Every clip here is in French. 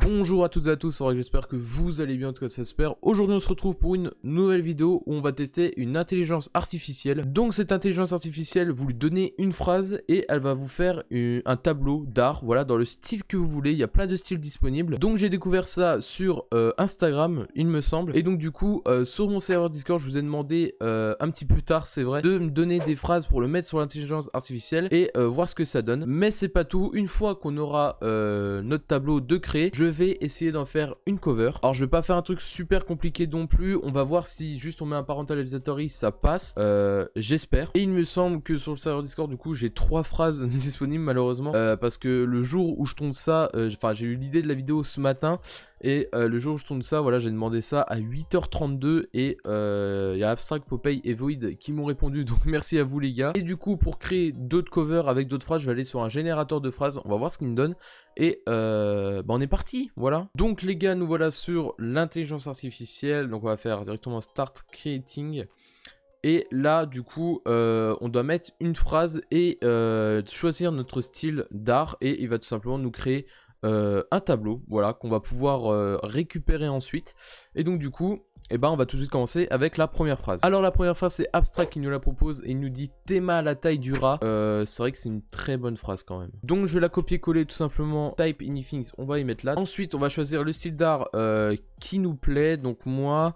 Bonjour à toutes et à tous, j'espère que vous allez bien, en tout cas ça s'espère. Aujourd'hui on se retrouve pour une nouvelle vidéo où on va tester une intelligence artificielle. Donc cette intelligence artificielle, vous lui donnez une phrase et elle va vous faire un tableau d'art, voilà, dans le style que vous voulez. Il y a plein de styles disponibles. Donc j'ai découvert ça sur Instagram, il me semble. Et donc du coup, sur mon serveur Discord, je vous ai demandé un petit peu tard, c'est vrai, de me donner des phrases pour le mettre sur l'intelligence artificielle et voir ce que ça donne. Mais c'est pas tout, une fois qu'on aura notre tableau de créer, je vais essayer d'en faire une cover. Alors je vais pas faire un truc super compliqué non plus, on va voir si juste on met un parental advisory ça passe, j'espère. Et il me semble que sur le serveur Discord du coup j'ai 3 phrases disponibles malheureusement, parce que le jour où je tourne ça, enfin j'ai eu l'idée de la vidéo ce matin, et le jour où je tourne ça, voilà, j'ai demandé ça à 8h32 et il y a Abstract, Popeye et Void qui m'ont répondu, donc merci à vous les gars. Et du coup pour créer d'autres covers avec d'autres phrases, je vais aller sur un générateur de phrases, on va voir ce qu'il me donne. Et on est parti, voilà. Donc les gars, nous voilà sur l'intelligence artificielle, donc on va faire directement Start Creating. Et là, du coup, on doit mettre une phrase et choisir notre style d'art. Et il va tout simplement nous créer un tableau, voilà, qu'on va pouvoir récupérer ensuite. Et donc du coup, on va tout de suite commencer avec la première phrase. Alors la première phrase, c'est Abstract qui nous la propose et il nous dit Théma à la taille du rat. C'est vrai que c'est une très bonne phrase quand même. Donc je vais la copier-coller tout simplement. Type anything, on va y mettre là. Ensuite, on va choisir le style d'art qui nous plaît. Donc moi,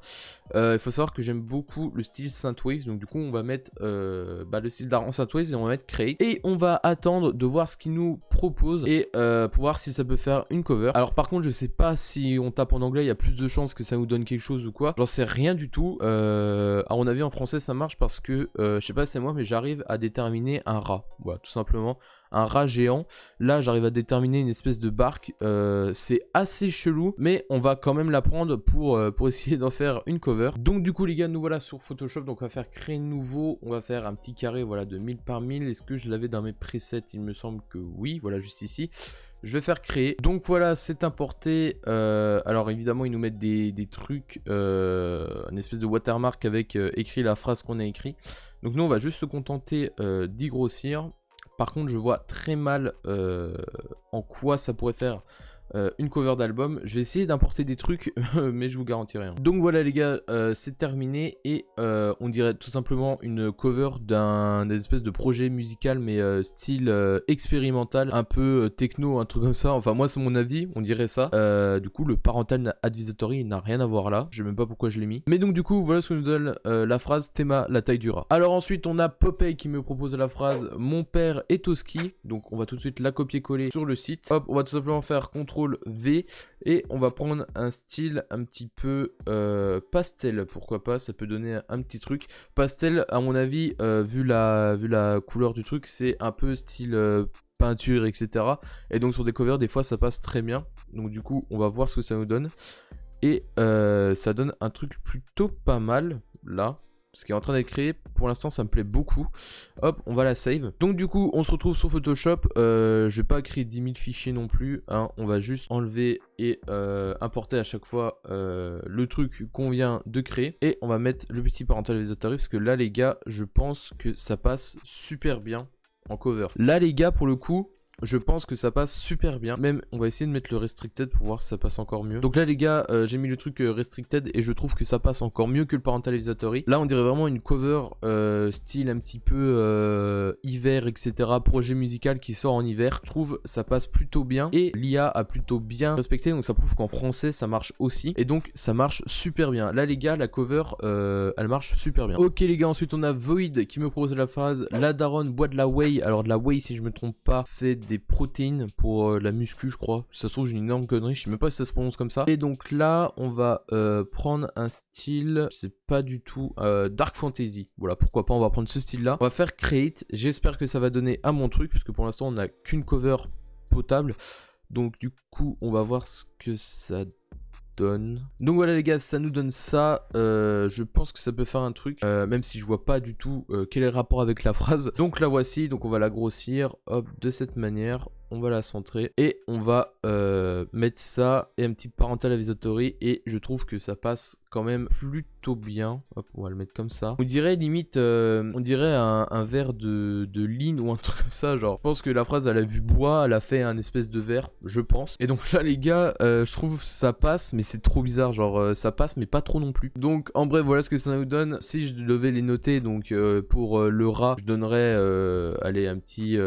il faut savoir que j'aime beaucoup le style Synthwave. Donc du coup, on va mettre le style d'art en Synthwave et on va mettre Create. Et on va attendre de voir ce qu'il nous propose et pour voir si ça peut faire une cover. Alors par contre, je sais pas si on tape en anglais, il y a plus de chances que ça nous donne quelque chose ou quoi. J'en sais rien du tout. À mon avis, en français, ça marche parce que, je sais pas si c'est moi, mais j'arrive à déterminer un rat. Voilà, tout simplement. Un rat géant. Là, j'arrive à déterminer une espèce de barque. C'est assez chelou, mais on va quand même la prendre pour essayer d'en faire une cover. Donc, du coup, les gars, nous voilà sur Photoshop. Donc, on va faire créer nouveau. On va faire un petit carré, voilà, de 1000 par 1000. Est-ce que je l'avais dans mes presets? Il me semble que oui. Voilà, juste ici. Je vais faire créer. Donc voilà, c'est importé. Alors évidemment, ils nous mettent des trucs, une espèce de watermark avec écrit la phrase qu'on a écrit. Donc nous, on va juste se contenter d'y grossir. Par contre, je vois très mal en quoi ça pourrait faire une cover d'album. Je vais essayer d'importer des trucs, mais je vous garantis rien. Donc voilà les gars, c'est terminé et on dirait tout simplement une cover d'un espèce de projet musical, mais style expérimental, un peu techno, un truc comme ça. Enfin moi c'est mon avis, on dirait ça. Du coup le parental advisory n'a rien à voir là. Je sais même pas pourquoi je l'ai mis. Mais donc du coup voilà ce que nous donne la phrase Théma la taille du rat. Alors ensuite on a Popeye qui me propose la phrase Mon père est au ski. Donc on va tout de suite la copier-coller sur le site. Hop, on va tout simplement faire CTRL V et on va prendre un style un petit peu pastel, pourquoi pas, ça peut donner un petit truc. Pastel à mon avis, vu la couleur du truc, c'est un peu style peinture, etc. Et donc sur des covers des fois ça passe très bien. Donc du coup on va voir ce que ça nous donne. Et ça donne un truc plutôt pas mal là. Ce qui est en train d'être créé, pour l'instant ça me plaît beaucoup. Hop, on va la save. Donc du coup on se retrouve sur Photoshop. Je vais pas créer 10 000 fichiers non plus, hein. On va juste enlever et importer à chaque fois le truc qu'on vient de créer. Et on va mettre le petit parental advisory parce que là les gars, je pense que ça passe super bien en cover. Là les gars, pour le coup, je pense que ça passe super bien. Même, on va essayer de mettre le restricted pour voir si ça passe encore mieux. Donc là, les gars, j'ai mis le truc restricted et je trouve que ça passe encore mieux que le parental advisory. Là, on dirait vraiment une cover style un petit peu hiver, etc. Projet musical qui sort en hiver. Je trouve ça passe plutôt bien et l'IA a plutôt bien respecté. Donc ça prouve qu'en français, ça marche aussi. Et donc, ça marche super bien. Là, les gars, la cover, elle marche super bien. Ok, les gars, ensuite, on a Void qui me propose la phrase La daronne boit de la whey. Alors, de la whey, si je me trompe pas, c'est des protéines pour la muscu, je crois. Si ça se trouve, j'ai une énorme connerie, je sais même pas si ça se prononce comme ça. Et donc là, on va prendre un style, c'est pas du tout Dark Fantasy. Voilà, pourquoi pas, on va prendre ce style-là. On va faire Create. J'espère que ça va donner à mon truc, puisque pour l'instant, on n'a qu'une cover potable. Donc du coup, on va voir ce que ça donne. Donc voilà les gars, ça nous donne ça. Je pense que ça peut faire un truc, même si je vois pas du tout quel est le rapport avec la phrase. Donc la voici, donc on va la grossir, hop, de cette manière. on va la centrer et on va mettre ça et un petit parental advisory et je trouve que ça passe quand même plutôt bien. Hop, on va le mettre comme ça. On dirait limite, on dirait un verre de ligne ou un truc comme ça, genre. Je pense que la phrase elle a vu bois, elle a fait un espèce de verre, je pense. Et donc là les gars, je trouve ça passe, mais c'est trop bizarre, genre ça passe mais pas trop non plus. Donc en bref, voilà ce que ça nous donne. Si je devais les noter, donc pour le rat, je donnerais, allez, un petit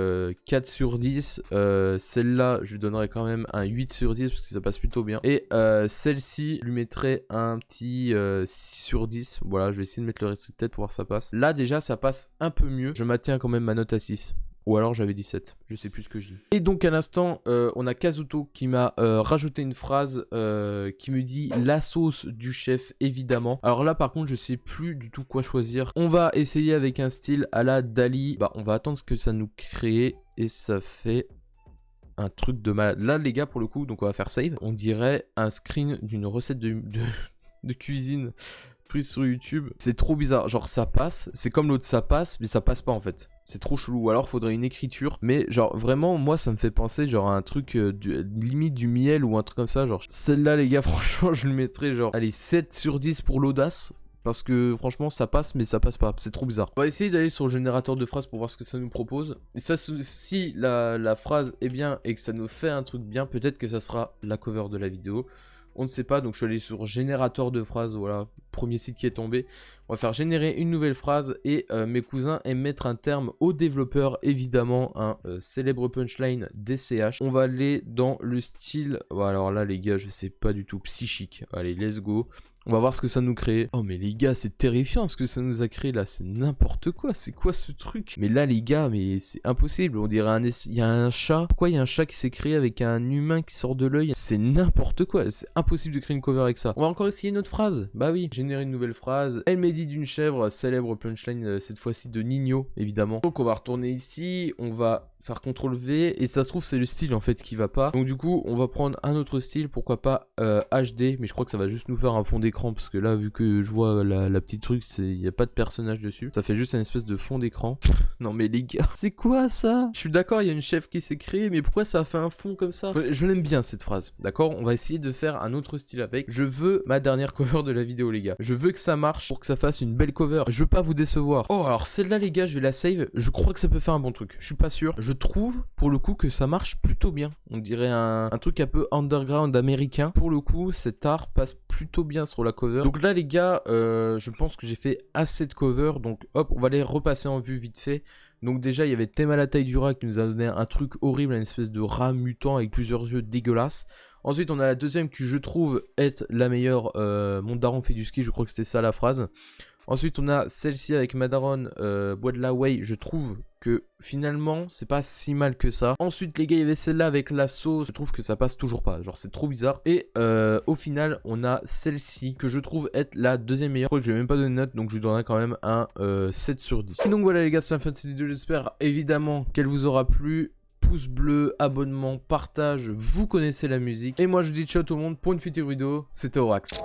4 sur 10. Celle-là, je lui donnerais quand même un 8 sur 10 parce que ça passe plutôt bien. Et celle-ci, je lui mettrais un petit 6 sur 10. Voilà, je vais essayer de mettre le restricted pour voir si ça passe. Là déjà ça passe un peu mieux. Je maintiens quand même ma note à 6. Ou alors j'avais 17, je sais plus ce que je dis. Et donc à l'instant, on a Kazuto qui m'a rajouté une phrase qui me dit la sauce du chef évidemment. Alors là par contre je sais plus du tout quoi choisir. On va essayer avec un style à la Dali. Bah on va attendre ce que ça nous crée et ça fait un truc de malade. Là les gars pour le coup, donc on va faire save. On dirait un screen d'une recette de cuisine prise sur YouTube. C'est trop bizarre, genre ça passe, c'est comme l'autre ça passe, mais ça passe pas en fait. C'est trop chelou, ou alors faudrait une écriture. Mais genre vraiment moi ça me fait penser genre à un truc limite du miel ou un truc comme ça. Genre celle-là les gars franchement je le mettrais genre allez 7 sur 10 pour l'audace. Parce que franchement ça passe mais ça passe pas, c'est trop bizarre. On va essayer d'aller sur le générateur de phrases pour voir ce que ça nous propose. Et ça si la phrase est bien et que ça nous fait un truc bien, peut-être que ça sera la cover de la vidéo. On ne sait pas, donc je suis allé sur générateur de phrases, voilà, premier site qui est tombé. On va faire générer une nouvelle phrase et mes cousins aiment mettre un terme au développeur, évidemment, un célèbre punchline DCH. On va aller dans le style, voilà, alors là les gars, je sais pas du tout, psychique. Allez, let's go. On va voir ce que ça nous crée. Oh mais les gars, c'est terrifiant ce que ça nous a créé là, c'est n'importe quoi, c'est quoi ce truc? Mais là les gars, mais c'est impossible, on dirait il y a un chat. Pourquoi il y a un chat qui s'est créé avec un humain qui sort de l'œil? C'est n'importe quoi, c'est impossible de créer une cover avec ça. On va encore essayer une autre phrase. Bah oui, générer une nouvelle phrase. Elle m'est dit d'une chèvre, célèbre punchline cette fois-ci de Nino, évidemment. Donc on va retourner ici, on va faire CTRL V et ça se trouve c'est le style en fait qui va pas. Donc du coup on va prendre un autre style, pourquoi pas HD, mais je crois que ça va juste nous faire un fond d'écran parce que là vu que je vois la petite truc, il n'y a pas de personnage dessus. Ça fait juste une espèce de fond d'écran. Non mais les gars, c'est quoi ça? Je suis d'accord, il y a une chef qui s'est créée, mais pourquoi ça a fait un fond comme ça? Je l'aime bien cette phrase, d'accord? On va essayer de faire un autre style avec. Je veux ma dernière cover de la vidéo les gars. Je veux que ça marche pour que ça fasse une belle cover. Je veux pas vous décevoir. Oh alors celle-là les gars, je vais la save. Je crois que ça peut faire un bon truc. Je suis pas sûr. Je trouve pour le coup que ça marche plutôt bien. On dirait un truc un peu underground américain. Pour le coup, cet art passe plutôt bien sur la cover. Donc là les gars, je pense que j'ai fait assez de cover. Donc hop, on va les repasser en vue vite fait. Donc déjà il y avait Théma la taille du rat qui nous a donné un truc horrible, une espèce de rat mutant avec plusieurs yeux dégueulasses. Ensuite on a la deuxième qui je trouve être la meilleure, mon daron fait du ski, je crois que c'était ça la phrase. Ensuite on a celle-ci avec Madaron, bois de la way, je trouve que finalement c'est pas si mal que ça. Ensuite les gars il y avait celle-là avec la sauce, je trouve que ça passe toujours pas, genre c'est trop bizarre. Et au final on a celle-ci que je trouve être la deuxième meilleure. Je crois que je vais même pas donner de note donc je lui donnerai quand même un 7 sur 10. Et donc voilà les gars, c'est la fin de cette vidéo, j'espère évidemment qu'elle vous aura plu. Pouce bleu, abonnement, partage, vous connaissez la musique. Et moi je vous dis ciao tout le monde pour une future vidéo, c'était Aurax.